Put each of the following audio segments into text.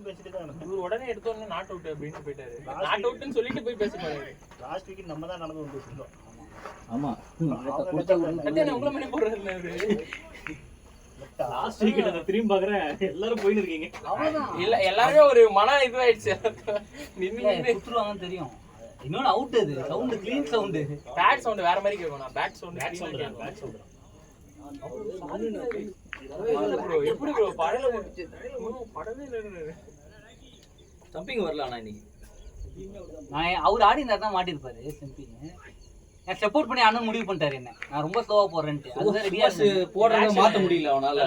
வரைக்கும் பேசிட்டு தான் இருந்தேன். இவர் உடனே எடுத்தோடனே நாட் அவுட் அப்படின்னு போயிட்டாரு. நாட் அவுட்னு சொல்லிட்டு போய் பேச போறாரு. லாஸ்ட் வீக் நம்ம தான் நடந்து வந்துட்டு இருந்தோம். ஆமா உங்களை மணி போடுறாரு அவரு. லாஸ்ட் வீக் நான் திரும்பி பாக்குறேன் எல்லாரும் போயிட்டு இருக்கீங்க. இல்ல எல்லாரும் ஒரு மன இதுவாயிடுச்சு. நின்னு குத்துருவாங்கன்னு தெரியும். இன்னொன்னு அவுட் அது sound clean sound. Bad sound வேற மாதிரி கேட்கும். நான் பேட் சவுண்ட் ப்ரோ எப்படி ப்ரோ படவே இல்ல. ஸ்டம்பிங் வரல ஆனா இன்னைக்கு. நான் அவர் ஆடி இருந்தா தான் மாட்டிருப்பாரு ஸ்டம்பிங். நான் சப்போர்ட் பண்ணி அண்ணன் முடிவு பண்ணிட்டாரு என்ன. நான் ரொம்ப ஸ்லோவா போறேன்ட்டு. அதுதான் ரெடியா போடுறத மாத்த முடியல அவனால.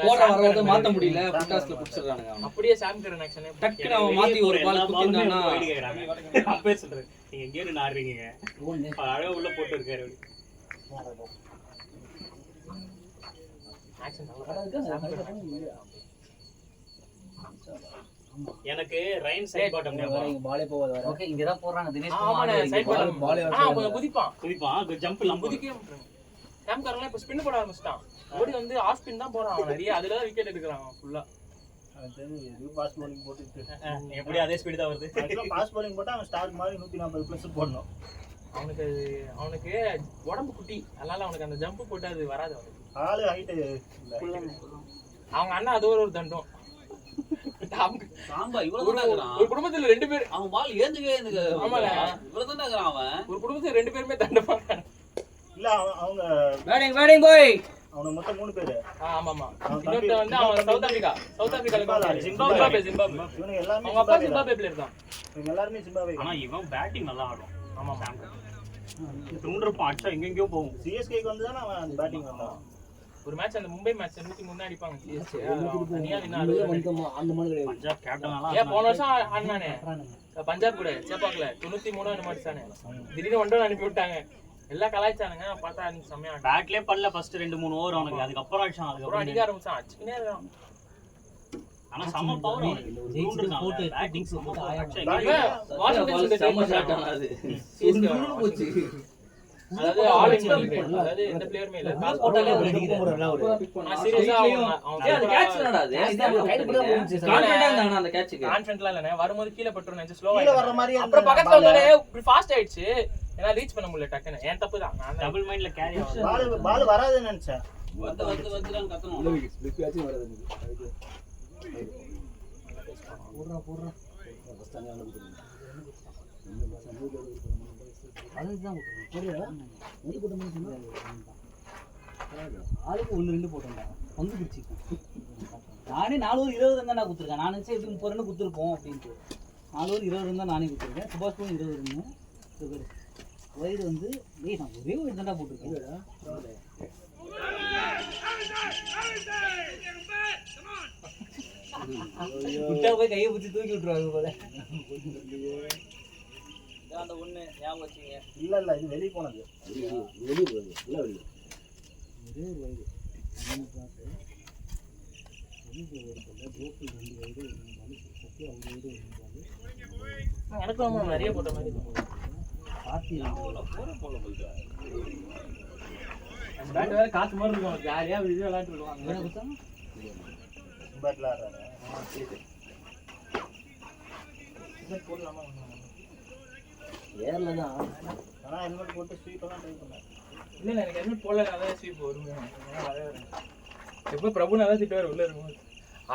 போடுற வரத மாத்த முடியல. ஃபுட்டாஸ்ல புடிச்சறானுங்க அவன். அப்படியே சாம் கரன் ஆக்ஷன் டக்குனு அவன் மாத்தி ஒரு பால் குத்தினானா அப்பவே சொல்றேன். நீங்க எங்க இருந்து ஆடுறீங்க? அழகா உள்ள போட்டு இருக்காரு. ஆக்ஷன் நல்லா. எனக்கு ரைன் சைடு பாட்டம் ஞாபகம். பாலே போவாத வர. ஓகே இங்க தான் போறாங்க தினேஷ் ஆமாண்ணே சைடு பாட்டம் பாலே கொஞ்சம் குதிப்பான் ஜம்ப் எல்லாம் குதிக்கவே மாட்டான். சாம் கரன்லாம் இப்ப ஸ்பின் போட ஆரம்பிச்சிட்டான். ஓடி வந்து ஆஃப் ஸ்பின் தான் போறான் அவன். நிறைய அதுல தான் விக்கெட் எடுக்கறான் ஃபுல்லா. அது பாஸ் bowling போட்டுட்டு எப்படி அதே ஸ்பீடு தான் வருது. ஆக்சுவலா பாஸ் bowling போட்டா அவன் ஸ்டார் மாதிரி 140 பிளஸ் போடணும். அவனுக்கு உடம்பு குட்டி. அதனால அவனுக்கு அந்த ஜம்ப் போட்டு அது வராது அவனுக்கு. ஆளு ஹைட் இல்ல. அவங்க அண்ணா அது ஒரு தண்டம். சாம்பா இவ்வளவு தான் இருக்கறான். ஒரு குடும்பத்துல ரெண்டு பேர் அவன் பால் ஏந்துவே இந்த ஆமால இவ்வளவு தான் இருக்கறான் அவன். ஒரு குடும்பத்துல ரெண்டு பேருமே தண்டமாங்க. இல்ல அவங்க பேட்டிங் பாய். அவனுக்கு மொத்தம் 3 பேரு. ஆமாமா. இன்னொருத்த வந்து அவன் சவுத் ஆப்பிரிக்கால ஜிம்பாப்வே. இவங்க எல்லாரும் அவங்க அப்பா ஜிம்பாப்வே பிளேயர் தான். இவங்க எல்லாரும் ஜிம்பாப்வே. ஆனா இவன் பேட்டிங் நல்லா ஆடும். ஆமா தூண்டறப்ப அடிச்சா எங்கெங்கயோ போகும். சிஎஸ்கேக்கு வந்து தான் அவன் பேட்டிங் வந்தான். ஒரு மேட்ச் அந்த மும்பை மேட்ச் 103 அடிப்பாங்க சிஎஸ்கே. தனியா நின்னாரு அந்த மாதிரி கிடையாது. பஞ்சாப் கேப்டனால ஏன் போன வருஷம் ஆடுனானே பஞ்சாப் கூட சேப்பாக்கல 93 அந்த மாதிரி தானே. திடீர்னு ஒன்றரை அனுப்பி விட்டாங்க. எல்லாம் கலாய்ச்சானுங்க. பார்த்தா அன்னைக்கு செம்மையா பேட்லயே பண்ணல ஃபர்ஸ்ட் 2-3 ஓவர் அவனுக்கு. அதுக்கு அப்புறம் அடிச்சான். அதுக்கு அப்புறம் அடிக்க ஆரம்பிச்சான். அடிச்சுக்கினே இருக்கான். ஆனா சம பவர் அவனுக்கு. போட்டு பேட்டிங் சம வாஷிங்டன் செம்ம ஷாட் ஆனது. சிஎஸ்கே போச்சு. அதாவது ஆல் இந்தியா பிளேயர். அதாவது எந்த பிளேயருமே இல்ல. காசு போட்டாலே நான் சீரியஸா அது கேட்ச் என்னடா அது? கான்ஃபிடன்ட்டா இருந்தானா அந்த கேட்ச்க்கு? கான்ஃபிடன்ட்லாம் இல்லனே. வரும்போது கீழ பட்டுற நினைச்சு ஸ்லோவா கீழ வர்ற மாதிரி அப்புறம் பக்கத்துல வந்தானே இப்படி ஃபாஸ்ட் ஆயிடுச்சு. ஏன்னா ரீச் பண்ண முடியல டக்குன்னு. ஏன் தப்பு தான். நான் டபுள் மைண்ட்ல கேரி ஆகும். பால் வராதுன்னு நினைச்சேன். வந்துறான் கத்தணும். ஸ்பிளிட் பேட்ச் வராது எனக்கு. போடுறா ஃபர்ஸ்ட் அங்க வந்து அதுதான் போடுறா. எது போட்ட மாதிரி சொன்னா ஆளுக்கு 1-2 போட்டோம்டா. பங்கு பிரிச்சுக்கு. நானே 4 ஓவர் 20 ரன் தான் குடுத்துருக்கேன். நான் நினைச்சேன் இது 30 ரன் குடுத்துருப்போம் அப்படின்ட்டு. 4 ஓவர் 20 ரன் தான் நானே குடுத்துருக்கேன். சுபாஷ் கூட 20 ரன். வைடு வந்து நான் ஒரே ஒரு தான் போட்டிருக்கேன். குட்டா போய் கையை பிடிச்சி தூக்கி விட்டுருவாங்க போல. அந்த ஒண்ணு ஞாபகம் வச்சீங்க. இல்ல இது வெளிய போனது. வெளிய போகுது. இல்ல வெளிய. ஒரே ஒரு வைடு. நம்ம பார்த்து வெளிய போறதுல கோபி 2 வைடு இருந்தாலும் சத்தியா 1 வைடு இருந்தாலும் எனக்கு நிறைய போட்ட மாதிரி பாத்தி போல போயிட்டா. பேட் வேற காத்து மாதிரி இருக்கும். ஜாலியா வீடியோ விளையாட்டு இருக்காங்க. என்ன குத்தாங்க? பேட்ல ஆடுறாங்க. இது போடலாமா? ஏர்ல தான் ஆனா ஹெல்மெட் போட்டு ஸ்வீப் எல்லாம் ட்ரை பண்ணேன். இல்ல எனக்கு ஹெல்மெட் போடல. அதான் ஸ்வீப் வரும். எப்போ பிரபு நல்லா திட்டுவார் உள்ள இருக்கும்.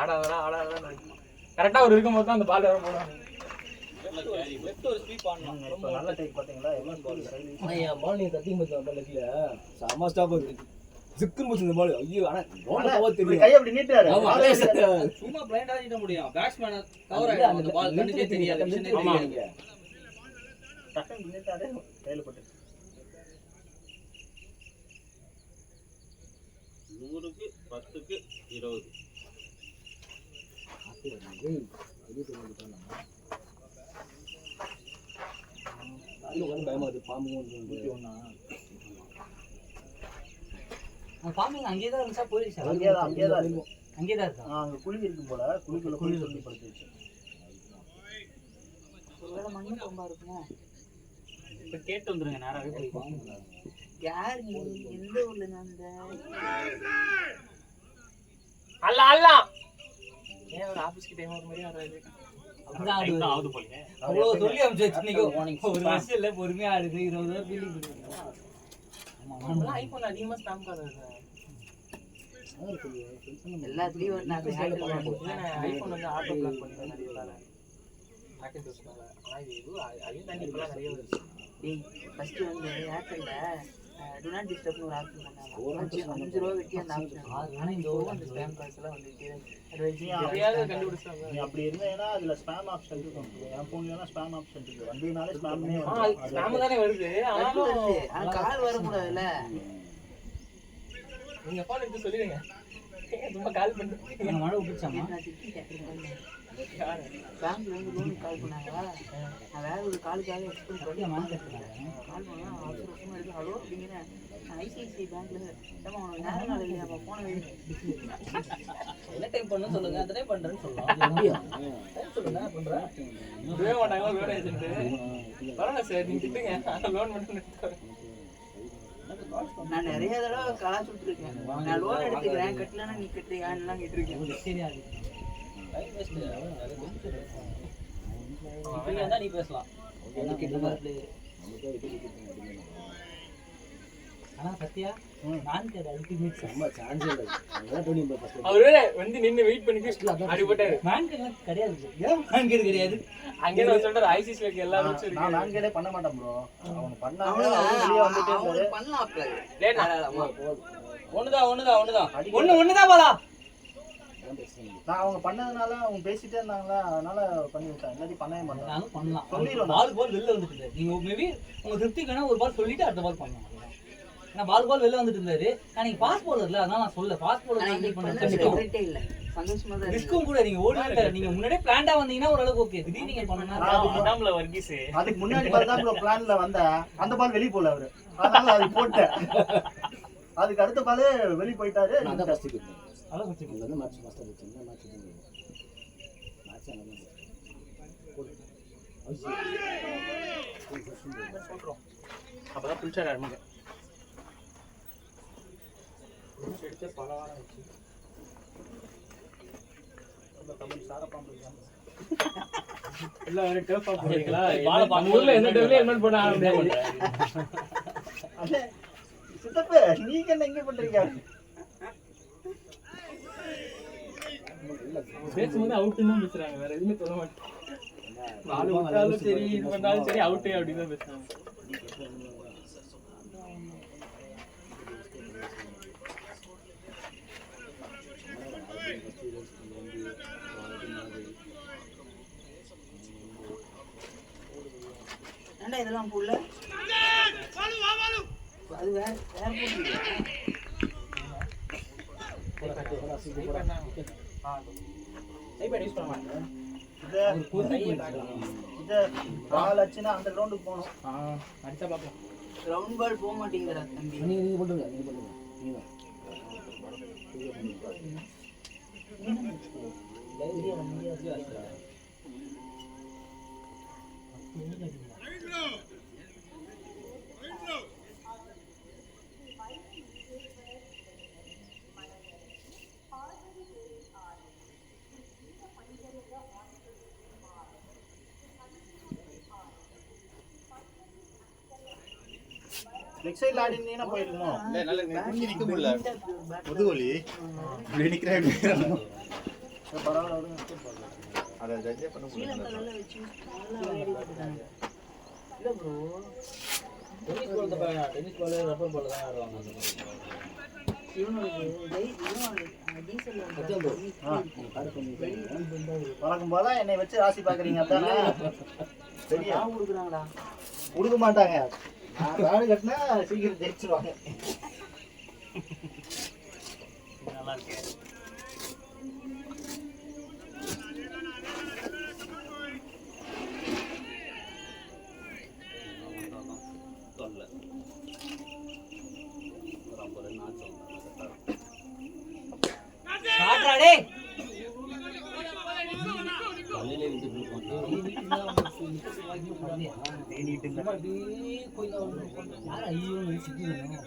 ஆடாதடா கரெக்டா ஒரு இருக்கும்போது தான் அந்த பால் வர போடுவாங்க. லெஃப்ட் ஒரு ஸ்வீப் ஆடணும். இப்ப நல்ல டைப் பாத்தீங்களா? எவ்வளவு பால் சைடுல. ஐயா பால் நீ தட்டி மச்சான் பால்ல சம ஸ்டாப் இருக்கு. சிக்கன் மச்சான் இந்த பால். ஐயோ ஆனா ரோட பவர் தெரியும். கை அப்படி நீட்டாரு. சும்மா பிளைண்டா ஆடிட முடியும். பேட்ஸ்மேன் கவர் ஆயிடும். அந்த பால் கண்ணுக்கே தெரியாது. விஷனே தெரியாது. டக்குனு நீட்டாரு கையில போட்டு. 100க்கு 10க்கு 20. பயமா இருக்கு. பாம்பு பாம்பிங் அங்கேயே தான் இருந்துச்சா போயிடுச்சா? அங்கேயே தான் இருக்கும். அங்கேயே தான் இருக்கா? அங்க குழி இருக்கும் போல. குழிக்குள்ள குழி சொல்லி படுத்துச்சு. ஒருவேளை மண்ணு ரொம்ப இருக்குமா? இப்ப கேட்டு வந்துருங்க நேராவே போய். யார் நீ? எந்த ஊர்ல நான்? அல்ல ஏன் ஒரு ஆபீஸ்க்கு டைம் ஒரு மாதிரி வராது? அப்படிதான் டைம் தான் ஆடுவாரு. ஆகுது போலீங்க. அவ்வளோ சொல்லி அனுப்பிச்சு இன்னைக்கு warning. ஒரு வருஷம் இல்லை பொறுமையா ஆடுது 20 ரூபா ஃபீலிங் நம்மளாம் ஐபோன் அதிகமா ஸ்பேம் கார்டு எல்லாத்துலயும் ஒரு நாலு handle வாங்கி. ஐபோன் வந்து ஆட்டோ பிளாக் பண்ணிடுவேன் நிறைய வேலை பேக்கெட் யூஸ்னால. ஆனா இது இது அதையும் தாண்டி இப்பெல்லாம் நிறைய வருது. டேய், first வந்து ஏர்டெல்ல do not disturb னு ஒரு ஆப்ஷன் பண்ணாங்க. 5 ரூபா வெட்டி அந்த ஆப்ஷன். ஆனா இந்த இப்போ அந்த ஸ்பேம் கால்ஸ் எல்லாம் வந்துட்டே இருக்கு. நீ எப்படியாவது கண்டுபிடிச்சாங்க. நீ அப்படி இருந்தேன்னா அதுல ஸ்பாம் ஆப்ஷன் இருக்கும். என் போன்ல ஸ்பாம் ஆப்ஷன் இருக்கு. வந்ததுனாலே ஸ்பாம்னே ஸ்பேம் தானே வருது. ஆனாலும் ஆனா கால் வரக்கூடாதுல்ல. நீங்க போன் எடுத்து சொல்லிடுங்க. சும்மா கால் பண்ணுங்க. மழை விட்டுச்சாமா நான் திட்டிட்டேன். பேங்க்ல இருந்து லோனுக்கு கால் பண்ணாங்க. நான் வேற ஒரு காலுக்காக எக்ஸ்பிளைன் பண்ணி கால் பண்ணா அவசரமா இருக்கு. ஹலோ அப்படிங்கிறேன். நான் ஐசிஐசிஐ பேங்க்ல ஏமா உனக்கு நேரம் நாள் இல்லையா போன என்ன டைம் பண்ணு சொல்லுங்க அந்த டைம் பண்றேன்னு சொல்லலாம். சொல்லுங்க பண்றேன் விட மாட்டாங்க லோன் ஏஜென்ட். பரவாயில்ல சார் நீங்க திட்டுங்க. லோன் மட்டும் எடுத்து நான் நிறைய தடவை காசு விட்டுருக்கேன். நான் லோன் எடுத்துக்கிறேன் கட்டலன்னா நீ கட்டுறியான்லாம் கேட்டிருக்கேன். தெரியாது டைம் வேஸ்ட் இப்ப நீ பேசலாம். ஆனா சத்யா நான் கேட்ட அல்டிமேட் செம்ம சான்ஸ் இல்லை. அதான் டோனி நம்பர் ஃபர்ஸ்ட். அவரு வந்து நின்னு வெயிட் பண்ணி அடிபட்டாரு. மேன் கேட் கிடையாது. ஏன் மேன் கேட் கிடையாது? அங்கே நான் சொல்றேன் ஐசிசி ல எல்லா ரூல்ஸ் இருக்கு. நான் நான்கேடே பண்ண மாட்டேன் ப்ரோ. அவங்க பண்ணாங்க வெளிய வந்துட்டே இருந்தாரு. அவனுக்கு பண்ணலாம் அப்ப. ஒண்ணுதான் பாலா. நான் அவங்க பண்ணதுனால அவங்க பேசிட்டே இருந்தாங்களா அதனால பண்ணி விட்டேன். எல்லாத்தையும் பண்ணவே மாட்டேன். நானும் பண்ணலாம். சொல்லிடுவேன். பால் வெளில வந்துட்டு நீங்க மேபி உங்க திருப்திக்கான ஒரு பால் சொல்லிட்டு அடுத்த பால் பண்ணலாம். நான் பால் வெளில வந்துட்டு இருந்தாரு. நான் நீங்க பாஸ் போலர்ல அதனால நான் சொல்ல பாஸ் போலர் ஹேண்டில் பண்ண இல்ல சந்தோஷமா தான் இருக்கு. ரிஸ்க்கும் கூட நீங்க ஓடுவீங்க. நீங்க முன்னாடியே பிளான்டா வந்தீங்கன்னா ஓரளவுக்கு ஓகே. திடீர்னு நீங்க பண்ணனா அதாம்ல வர்கீஸ். அதுக்கு முன்னாடி பால் தான் ப்ரோ பிளான்ல வந்தா அந்த பால் வெளிய போல அவரு. அதனால அது போட்டேன். அதுக்கு அடுத்த பால் வெளிய போயிட்டாரு. நான் தான் ஃபர்ஸ்ட் கிட்டேன். அத குச்சி இது வந்து மேட்ச் ஃபர்ஸ்ட் ஆச்சு. இந்த மேட்ச் இது. மேட்ச் அங்க சொல்றோம். அப்பதான் புல் சார் ஆரம்பிங்க. எடுத்து பல வாரம் ஆச்சு. அந்த தமிழ் சாரப்பாம்பு இல்ல ஒரு டேப்பா போறீங்களா? பால நம்ம ஊர்ல எந்த டேப்லயும் ஹெல்மெட் போட ஆரம்பிச்சாங்க. அண்ணே சித்தப்பே நீங்க என்ன இங்க பண்றீங்க? பேசும்போது அவுட்னு தான் பேசுறாங்க. வேற எதுவுமே சொல்ல மாட்டாங்க. பால் விட்டாலும் சரி இது பண்ணாலும் சரி அவுட் அப்படின்னு தான் பேசுறாங்க. ஏன்டா இதெல்லாம் புள்ள அது வேற போட்டு ஐபேட் யூஸ் பண்ண மாட்டேன். இத பால் அடிச்சுனா அந்த கிரவுண்டுக்கு போகணும். அடிச்சா பாப்போம். ரவுண்ட் பால் போக மாட்டேங்குதுடா தம்பி. நீங்க போடுங்க. நீங்க போடுங்க. நீங்க லெக் சைடுல ஆடி இருந்தீங்கன்னா போயிருக்குமோ. இல்ல நல்ல குனிஞ்சு நிக்க முடியல. முதுகுவலி. இப்படி நிக்கிறேன். பரவாயில்ல விடுங்க. அத ஜட்ஜே பண்ண முடியல. நல்லா வச்சு நல்லா விளையாடிட்டாங்க. இல்ல ப்ரோ டென்னிஸ் பால் ரப்பர் பால் தான் ஆடுவாங்க அந்த மாதிரி. வழக்கம் போல என்னை வச்சு ராசி பாக்குறீங்க அதானே? சரியா கொடுக்குறாங்களா? கொடுக்க மாட்டாங்க. நான் ராணி கட்டினா சீக்கிரம் ஜெயிச்சிருவாங்க. நல்லா இருக்கு. காட்றாடே தலையில இருந்து ப்ளூ பண்ணா. சும்மா அப்படியே போய் தான் யார் ஐயோ சிக்கிடுங்க.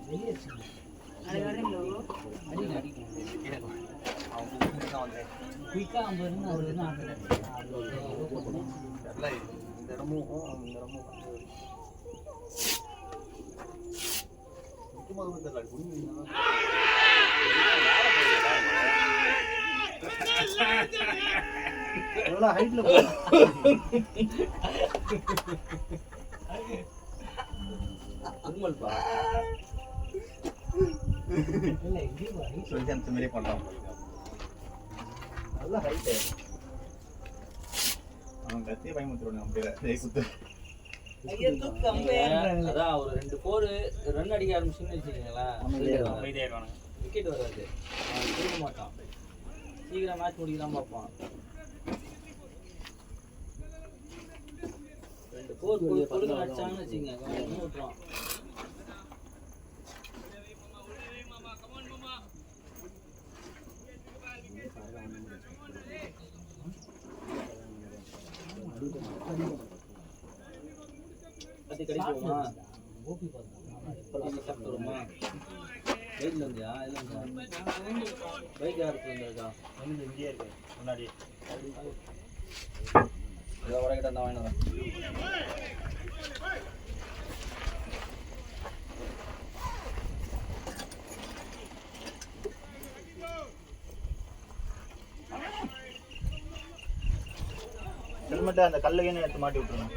வெளியே வச்சுங்க. நாளைக்கு வரீங்களா bro? அடிக்கணும். குயிக்காக 50 ரன் அவர் வந்து 50 போட்டோம். இந்த இடமும் அந்த இடமும் முக்கியமாக தெரியல குடிங்க எவ்வளோ ஹைட்ல உண்மைப்பா இல்லை இங்கேயும் வா, height சொல்லி அந்த மாதிரி பண்ணுறான் நல்ல ஹைட்டு. அவன் கத்தியை பயமுத்துருவாங்க அப்படியே குத்து ஐயா, தூக்கு கம்பேர்ன்றாங்க. அதான் ஒரு 2 4 ரன் அடிக்க ஆரம்பிச்சுன்னு வச்சுக்கோங்களேன், அமைதியாயிருவாங்க. விக்கெட் வராது, அவன் திரும்ப மாட்டான், சீக்கிரம் மேட்ச் முடிக்கலாம் பார்ப்பான். 2 4 பொழுது அடிச்சாங்கன்னு வச்சுக்கோங்க, கொஞ்சம் விட்டுருவான். கத்தி கிடைக்குமா? ஓபி பார்த்தோம். சாப்பிட்டு வருமா? பைக்ல இருந்தியா? இல்லை பைக் யாருக்கு இருந்திருக்கா? இங்கேயே இருக்கு முன்னாடி. ஏதோ உடகிட்ட இருந்தா வாங்கினதா. ஹெல்மெட்டை அந்த கல்லையே எடுத்து மாட்டி விட்டுருங்க.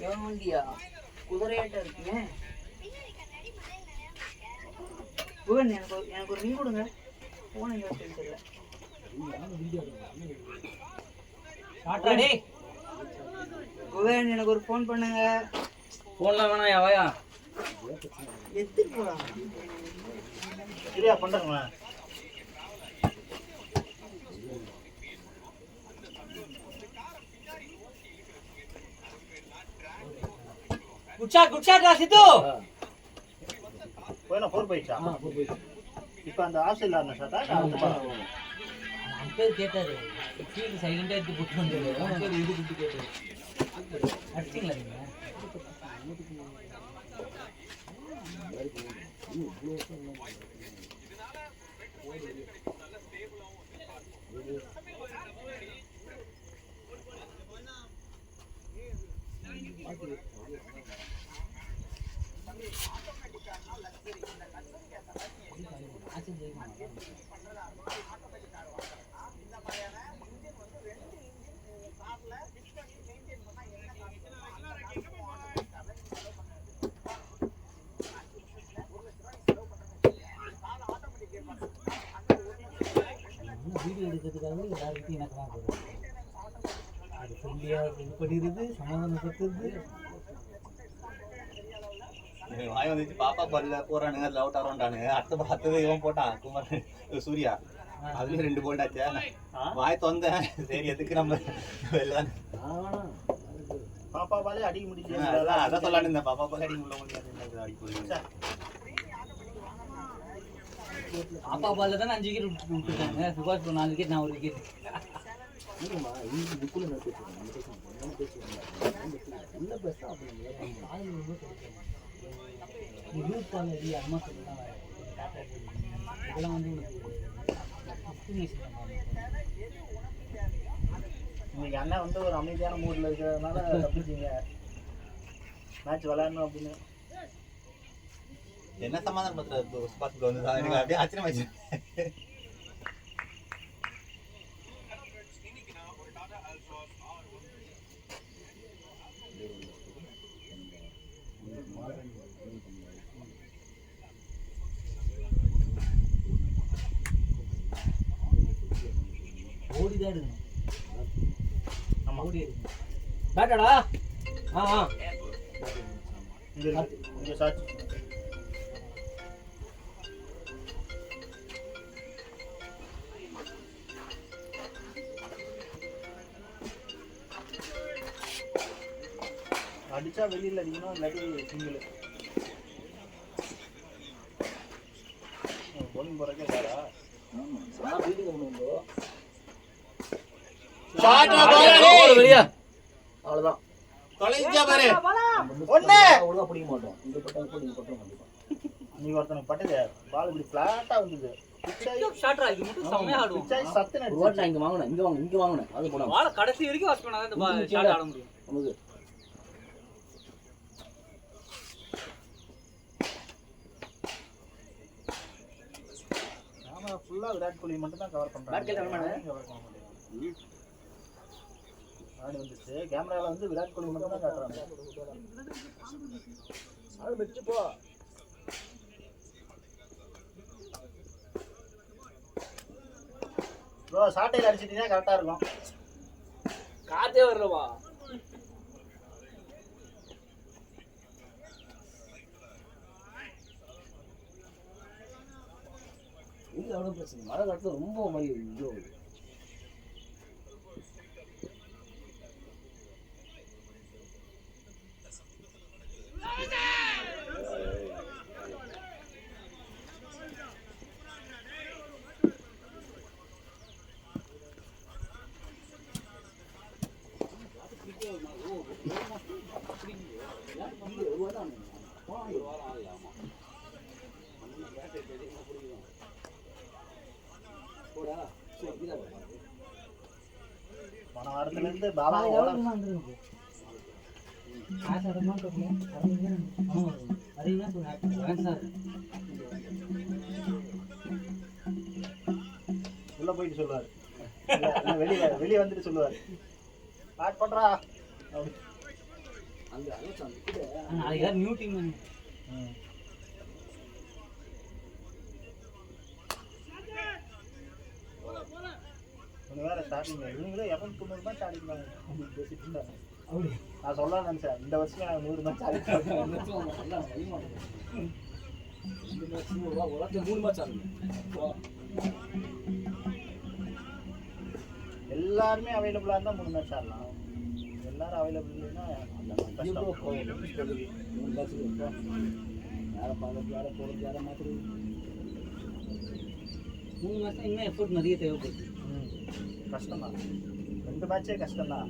எவன் வண்டியா? குதிரையாட்டம் இருக்குங்க. புகன், எனக்கு ஒரு ரிங் கொடுங்க. போன் எங்க வச்சு தெரியல. ஷார்ட்டா டேய். புகன், எனக்கு ஒரு ஃபோன் பண்ணுங்க. ஃபோன்லாம் வேணாம், யா வாயா. எடுத்துட்டு போலாம். சரியா பண்ணுறேங்களேன். குட் ஷாட் சித்து. போயினா 4 போயிடுச்சா? இப்போ அந்த ஆஸ்திரேலியா இருந்த ஷாட்டா அம்பேர் கேட்டாரு, ஃபீல்டு சைலண்டா எடுத்து போட்டு வந்தாரு. அம்பேர் இது குட்டி கேட்டாரு. அடிச்சிங்களா நீங்க? வீடியோ எடுக்கிறதுக்காக எல்லாருக்கும் எனக்கு தான் போதும். அது சொல்லியா இது பண்ணிடுது, சமாதானப்படுத்துறது. வாய் வந்துச்சு பாப்பா பால்ல போறானுங்க, அதுல அவுட் ஆறானுங்க. அடுத்தது இவன் போட்டான் குமார் சூர்யா, அதுலயும் 2 போல்ட் ஆச்சு. வாய் தொந்தேன், சரி எதுக்கு நம்ம எல்லாம் பாப்பா பாலே அடிக்க முடியல. அதான் சொல்லான்னு இருந்தேன், பாப்பா பால் அடிக்க முடியல அடிக்க போய் பாப்பா பால்ல தானே 5 விக்கெட் விட்டுருக்காங்க. சுபாஷ் 4 விக்கெட், நான் 1 விக்கெட். இதெல்லாம் வந்து இன்னைக்கு அண்ணன் வந்து ஒரு அமைதியான மூட்ல இருக்கிறதுனால தப்பிச்சிங்க மேட்ச் விளையாடணும் அப்படின்னு. என்ன சமாதானம் பண்றது சுபாஷ் வந்து எனக்கு அப்படியே ஆச்சரியமாச்சு. ஓடிதான் எடுக்கணும். ஆமா, ஓடி எடுக்கணும். பேட்டடா. இங்க சாட்சி. அடிச்சா வெளியில அடிக்கணும், இல்லாட்டி சிங்கிள். போலிங் போறக்கே சாரா நான் வீட்டுக்கு போகணும். ஷாட்ல போறா வெளியா அவ்வளவுதான் தொலைஞ்சா பாரு ஒண்ணு. ஒழுங்கா பிடிக்க மாட்டோம் இங்க பட்டா பிடிக்க மாட்டோம் கண்டிப்பா நீ ஒருத்தனுக்கு பட்டது பால் இப்படி ஃபிளாட்டா வந்தது ஷாட்ரா இது மட்டும் செம்மையா ஆடுவோம். பிச்சாய் சத்து ஒரு வாட்டி நான் இங்க வாங்கினேன் இங்க வாங்கினேன் அது போடாம பால் கடைசி வரைக்கும் வாஷ் பண்ணாதான் இந்த ஷாட் ஆட முடியும். நமக்கு நாம ஃபுல்லா விராட் கோலி மட்டும் தான் கவர் பண்றாங்க. பேட் கேல் வரமாட்டே. ஆடி வந்துச்சு. கேமரால வந்து விராட் கோலி மட்டும் தான் காட்டுறாங்க. அது வெச்சு போ ப்ரோ சாட்டையில அடிச்சிட்டீங்கன்னா கரெக்டா இருக்கும். காத்தே வரலவா இது அவ்வளவு பிரச்சனை மழை காலத்துல ரொம்ப மாதிரி ஐயோ போன வாரத்துல இருந்து பாலா ஓட உள்ள போயிட்டு சொல்லுவாரு. இல்ல, வெளிய வந்துட்டு சொல்லுவாரு. ஸ்டார்ட் பண்றா. அங்க அலோசன் நாளைக்கு யார் நியூ டீம் வேற ஸ்டார்டிங் இவங்களே 290 மேட்ச் ஆடிருக்காங்க. பேசிட்டு இருந்தாங்க. நான் சொல்ல நினைச்சேன் இந்த வருஷம் 100 மேட்ச் ஆடிருக்காங்க. மூணு மேட்ச் ஆடுங்க எல்லாருமே அவைலபிளா இருந்தா 3 மேட்ச் ஆடலாம். எல்லாரும் அவைலபிள் இல்லைன்னா மூணு மாசம் இன்னும் எஃபோர்ட் நிறைய தேவைப்படுது. கஷ்டம் தான். 2 மேட்சே கஷ்டம் தான்.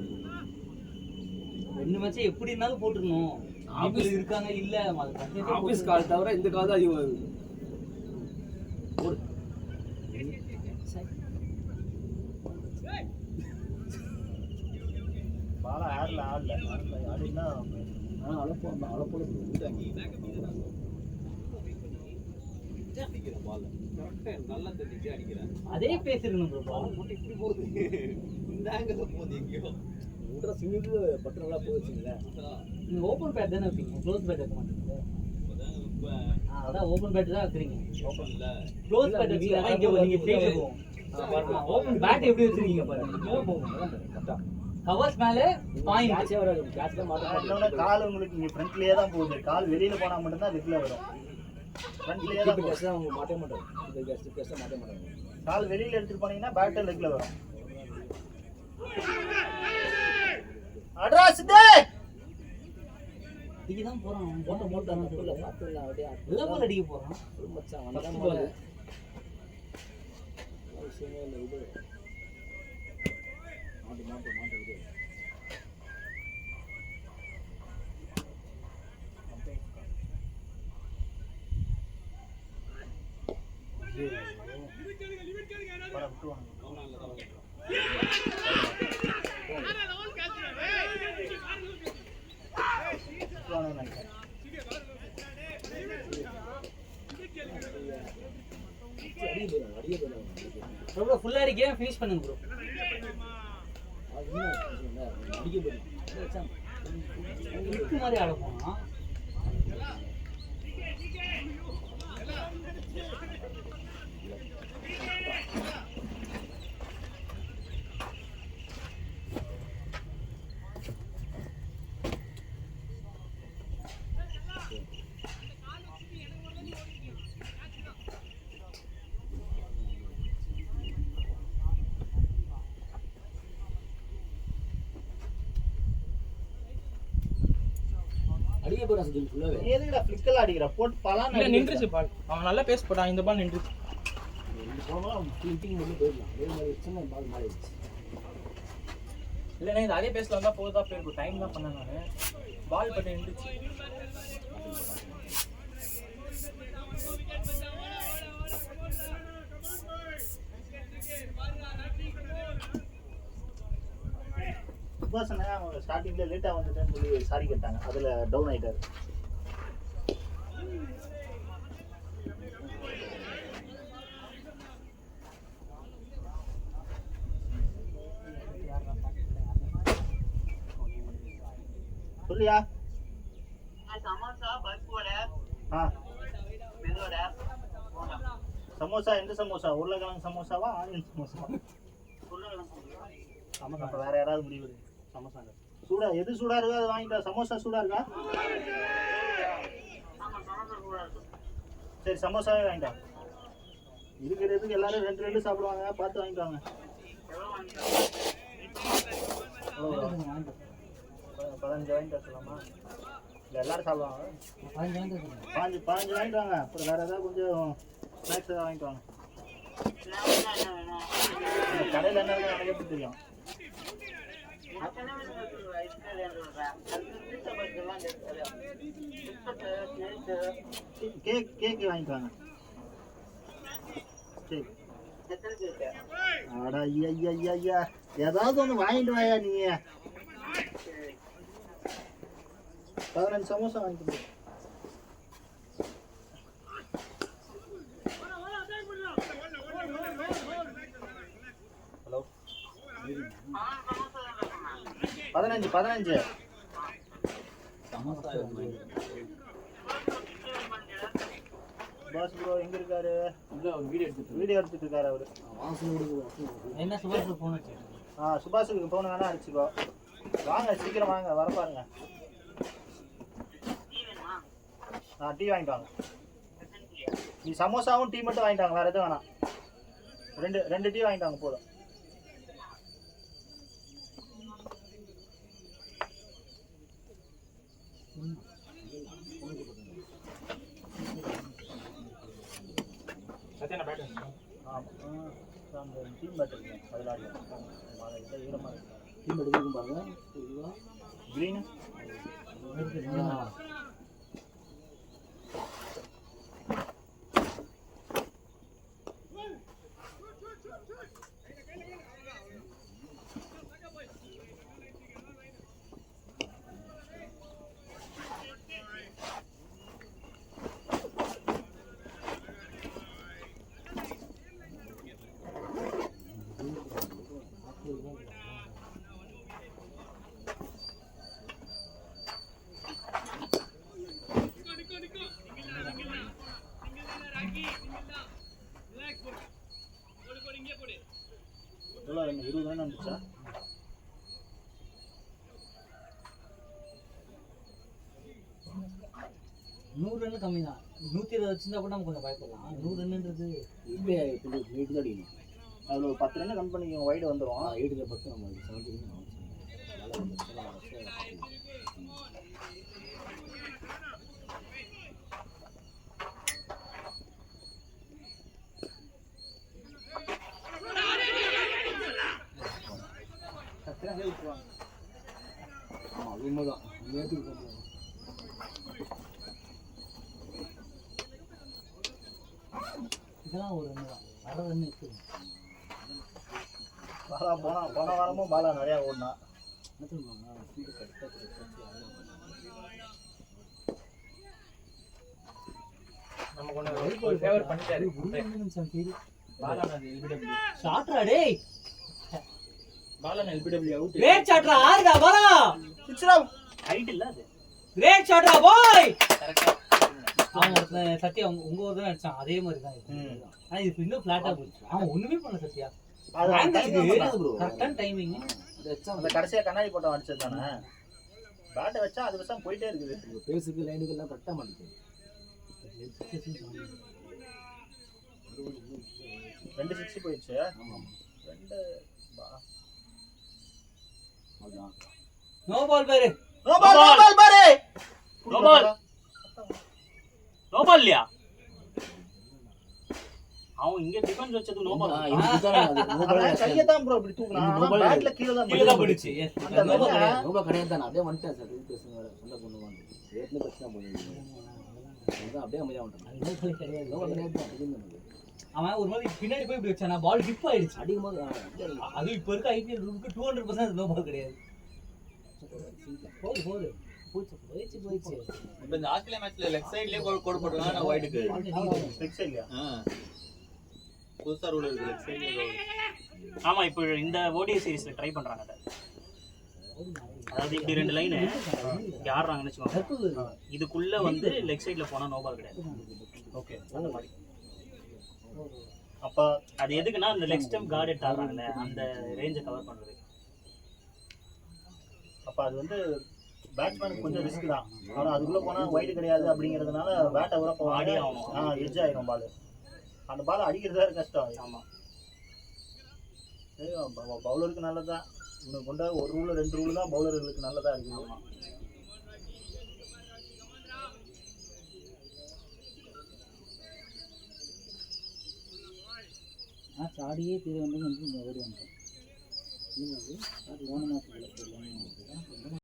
2 மேட்சே எப்படி இருந்தாலும் போட்டுருணும். ஆபீஸ் இருக்காங்க இல்ல ஆபீஸ் கால் தவிர இந்த கால் தான் அதிகம் வருது. பாலா ஆடல ஆடினா அழப்போல நல்லா தெரிஞ்சு அடிக்கிறேன் அதே பேசிருக்கணும் ப்ரோ. இப்படி போகுது இந்த ஆங்கிள் போகுது எங்கேயோ சிங்கிள் பட்டு நல்லா போச்சுங்களா நீங்க ஓபன் பேட் தானே வைப்பீங்க, க்ளோஸ் பேட் வைக்க மாட்டீங்க. அதான் ஓபன் பேட் தான் வைக்கிறீங்க. ஓப்பன் இல்ல க்ளோஸ் பேட் வச்சீங்கன்னா இங்க நீங்க ஃபேஸ் போகும். ஓபன் பேட் எப்படி வச்சிருக்கீங்க பாருங்க. கவர்ஸ் மேல பாயிண்ட் கேட்சே வராது. கேட்ச் தான் மாட்ட இன்னொன்னு கால் உங்களுக்கு இங்க ஃப்ரண்ட்லயே தான் போகுது. கால் வெளியில போனா மட்டும் தான் லெக்ல வரும். ஃப்ரண்ட்லயே தான் போகுது. கேட்ச் தான் அவங்க மாட்டே மாட்டாங்க. இந்த கேட்ச் தான் மாட்டே மாட்டாங்க. கால் வெளியில எடுத்துட்டு போனீங்கன்னா பேட் லெக்ல வரும். அட்ரா சித்தே அடிக்க தான் போறான். போட்ட இல்ல பாத்துல அப்படியே எல்லா பால் அடிக்க போறான். மச்சான் வந்தான் பால் விஷயமே இல்ல இது மாட்டு இது ப்ரோ ஃபுல்லா அடிக்க ஃபினிஷ் பண்ணுங்க ப்ரோ. அடிக்க போறேன் இருக்கு மாதிரி ஆட போனா அடிக்க போறேன் சொல்லி ஃபுல்லாவே எதுக்குடா ஃபிளிக்கல் அடிக்கிற போட்டு பலான்னு இல்ல நின்றுச்சு பால். அவன் நல்லா பேஸ் போட்டான். இந்த பால் நின்றுச்சு. போனா டிங் பண்ணி போயிடலாம். அதே மாதிரி சின்ன பால் மாறிடுச்சு. இல்லைண்ணே இது அதே பேஸ்ல வந்தா போதா போயிருக்கும். டைம் தான் பண்ணேன் நான். பால் பட்டு நின்றுச்சு. சுபாஷ் அண்ணா அவங்க ஸ்டார்டிங்ல லேட்டா வந்துட்டேன்னு சொல்லி சாரி கேட்டாங்க, அதுல டவுன் ஆயிட்டாரு. சொல்லியா? சமோசா எந்த சமோசா? உருளைக்கிழங்கு சமோசாவா ஆனியன் சமோசா? ஆமாம், அப்போ வேற யாராவது முடிவு சமோசா சூடா எது சூடா இருக்கோ அதை வாங்கிட்டா. சமோசா சூடா இருக்கா? சரி சமோசாவே வாங்கிட்டா. இருக்கிறதுக்கு எல்லாரும் 2 சாப்பிடுவாங்க, பார்த்து வாங்கிட்டாங்க. 15 வாங்கிட்டா சொல்லலாமா? இல்லை எல்லாரும் சாப்பிடுவாங்க. 15 வாங்கிட்டாங்க. அப்புறம் வேற ஏதாவது கொஞ்சம் ஸ்நாக்ஸ் ஏதாவது வாங்கிக்குவாங்க. கடையில் என்ன இருக்கு எனக்கு எப்படி தெரியும்? கேக் வாங்கிக்குவாங்க. அடா ஐயா ஏதாவது ஒன்று வாங்கிட்டு வாயா நீ. 15 சமோசா வாங்கிட்டு. ஹலோ 15 பாஸ் ப்ரோ எங்க இருக்காரு? வீடியோ எடுத்துட்டு இருக்காரு அவரு. என்ன சுபாஷ் ஃபோன் வச்சு? சுபாஷுக்கு ஃபோன் வேணா அடிச்சுக்கோ. வாங்க சீக்கிரம் வாங்க, வர பாருங்க. டீ வாங்கிட்டு வாங்க. நீ சமோசாவும் டீ மட்டும் வாங்கிட்டாங்க, வேற எதுவும் வேணாம். 2 டீ வாங்கிட்டாங்க போதும். டீம் பேட் இருக்கு, அதில் ஆடலாம். ஈரமாக இருக்கு. டீம் எடுத்து பாருங்க. கிரீனு எவ்வளோ? 20 ரன் வந்துச்சா? ரன் கம்மி தான். 120 வச்சிருந்தா கூட நம்ம கொஞ்சம் பயப்படலாம். 100 ரன்ன்றது இப்போ நீட்டு தான் அடிக்கணும். அதில் ஒரு 10 ரன் கம் பண்ணிக்கோங்க, வைடு வந்துடும். 8ல் 10 நம்ம 70 அது உண்மைதான். நேற்றுக்கு இதெல்லாம் ஒரு ரன் தான். 6 ரன் இருக்குது. போன வாரமும் பாலா நிறையா ஓடினா. என்ன சொல்லுவாங்க? நம்ம கொஞ்சம் ஃபேவர் பண்ணிட்டாரு. பாலான எல்பிடபிள்யூ ஷாட்ரா டேய். பாலான எல்பிடபிள்யூ அவுட். கிரேட் ஷாட்ரா. ஆறுடா பாலா. சிக்ஸ்ரா. ஹைட் இல்ல அது. கிரேட் ஷாட்ரா பாய். கரெக்ட்டா. அவன் சத்யா உங்க ஊர் தான் அடிச்சான். அதே மாதிரி தான் இது. ஆனா இது இன்னும் ஃபிளாட்டா போச்சு. அவன் ஒண்ணுமே பண்ணல சத்யா. கரெக்டான டைமிங். அந்த கடைசியா கண்ணாடி போட்டவன் அடிச்சது தானே. பேட்டை வச்சா அது விஷயம் போயிட்டே இருக்குது. பேஸுக்கு லைனுக்கு எல்லாம் கரெக்டாக மாட்டேங்குது. 2 6 போயிடுச்சு. ஆமாம் 2 அதுதான். நோ பால் பாரு. நோ பால் பாரு. No ball. நோ பால் இல்லையா? அவன் இங்க டிஃபென்ஸ் வச்சது நோ பால். அவன் கையை தான் ப்ரோ இப்படி தூக்குனான். ஆனா பேட்ல கீழே தான் கீழே தான் போயிடுச்சு. போயிடுச்சு. அந்த வெள்ளை ரொம்ப கிடையாது தான் அப்படியே வந்துட்டேன் சார் இது பேசுங்க வேற சொந்த பொண்ணு வந்து ரேட்ல பிரச்சனை பண்ணுவீங்க அதுதான் அப்படியே அமைதியா வந்துட்டேன் நோ பால் கிடையாது. ரொம்ப கிடையாது தான் இது அவன் ஒரு மாதிரி பின்னாடி போய் இப்படி வச்சானா பால் டிப் ஆயிடுச்சு. அடிக்கும்போது அது இப்போ இருக்க ஐபிஎல் ரூலுக்கு 200% நோ பால் கிடையாது. போடு போடு போயிடுச்சு. இப்ப இந்த ஆஸ்திரேலியா மேட்ச்ல லெஃப்ட் சைடுலயே கோல் போட்டுருக்காங்க நான் வைடுக்கு. ஸ்ட்ரிக்ஸ் இல்லையா? புதுசா ரூல் இருக்கு லெஃப்ட் சைடுல. ஆமா இப்போ இந்த ஓடிஐ சீரிஸ்ல ட்ரை பண்றாங்க அத. அதாவது இப்படி 2 லைன் இங்க ஆடுறாங்கன்னு வச்சுக்கோங்க. இதுக்குள்ள வந்து லெக் சைடுல போனா நோ பால் கிடையாது. ஓகே. அந்த மாதிரி. அப்ப அது எதுக்குன்னா அந்த லெக் ஸ்டெம் கார்ட் எடுத்து ஆடுறாங்கல்ல அந்த ரேஞ்சை கவர் பண்றது. அப்ப அது வந்து பேட்ஸ்மேனுக்கு கொஞ்சம் ரிஸ்க் தான். ஆனா அதுக்குள்ள போனா வைடு கிடையாது அப்படிங்கிறதுனால பேட்டை உர ஆடி போவாங்க. ஆகணும். எட்ஜ் ஆயிரும் பால். அந்த பால் அடிக்கிறது வேற கஷ்டம். ஆமா. பவுலருக்கு நல்லதுதான். இவனுக்கு கொண்ட ஒரு ரூல் 2 ரூல் தான் பவுலர்களுக்கு நல்லதா இருக்கு. ஆமா. மேட்ச் ஆடியே தீர வந்து இந்த ஓடி வந்தேன். அது போன மேட்ச்